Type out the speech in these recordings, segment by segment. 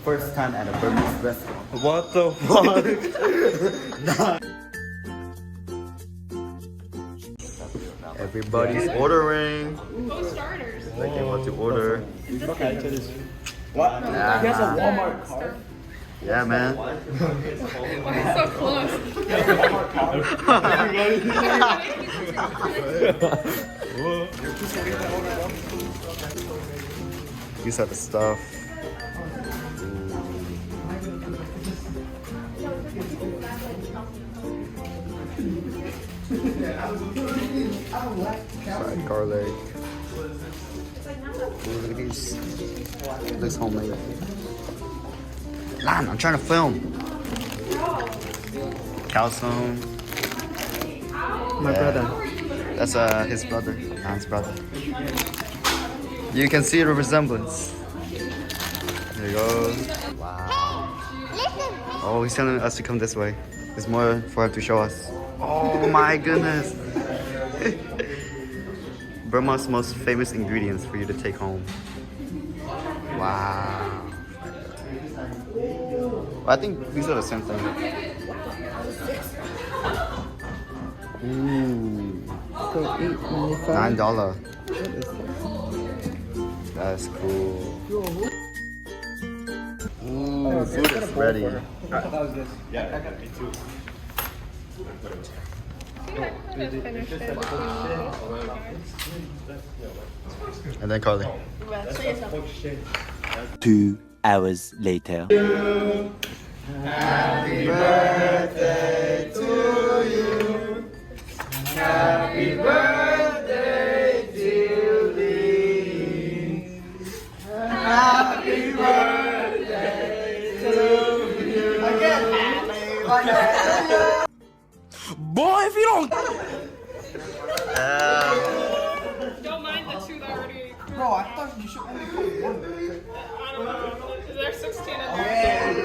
first time at a Burmese restaurant. What the fuck? Everybody's ordering. Go starters. Like they want to order. What? Yeah. He has a Walmart card. Yeah, man. Why so close? These are the stuff. Fried garlic. Ooh, look at these. It looks homemade. Lan, I'm trying to film. Calzone. My brother. That's his brother. Lan's brother. You can see the resemblance. There you go. Wow. Oh, he's telling us to come this way. There's more for him to show us. Oh my goodness. Burma's most famous ingredients for you to take home. Wow. I think these are the same thing. Ooh. $9. That's cool. Ooh, food is ready. That was good. Yeah, I got me too. And then Carly. 2 hours later. Happy birthday to you. Happy birthday, dear Lee. Happy birthday to you. Again. Boy, if you don't. Don't mind the two that already. Bro, I thought you should only put one. I don't know. Is there 16 in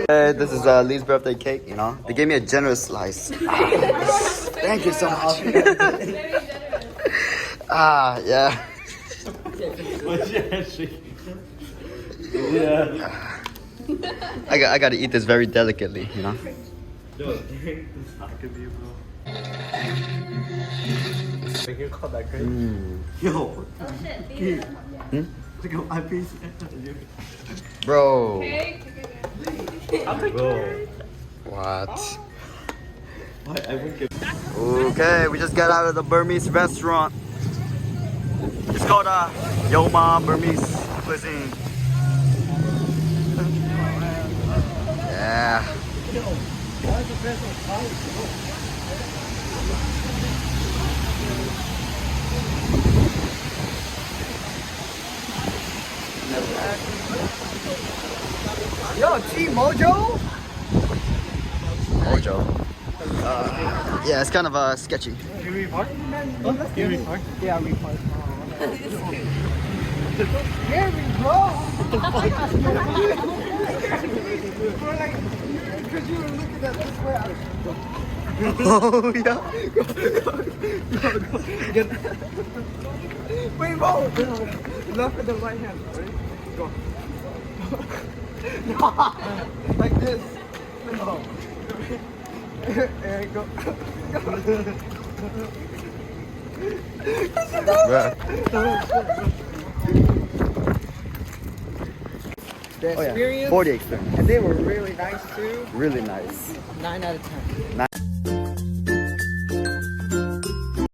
there? This is Lee's birthday cake, you know. They gave me a generous slice. Thank you so much. Yeah. I got to eat this very delicately, you know. Yo. Bro. Cake. What? Okay, we just got out of the Burmese restaurant. It's called Yoma Burmese Cuisine. Yeah. Yo, T Mojo? Mojo. Yeah, it's kind of sketchy. Can we park? Can we park? Yeah, we park. Here we go! Because you were looking at this way. Oh, yeah. Wait, whoa! Left with the right hand. Ready? Go. Like this. No. There you go. The experience. 40 experience. And they were really nice too. Really nice. 9 out of 10.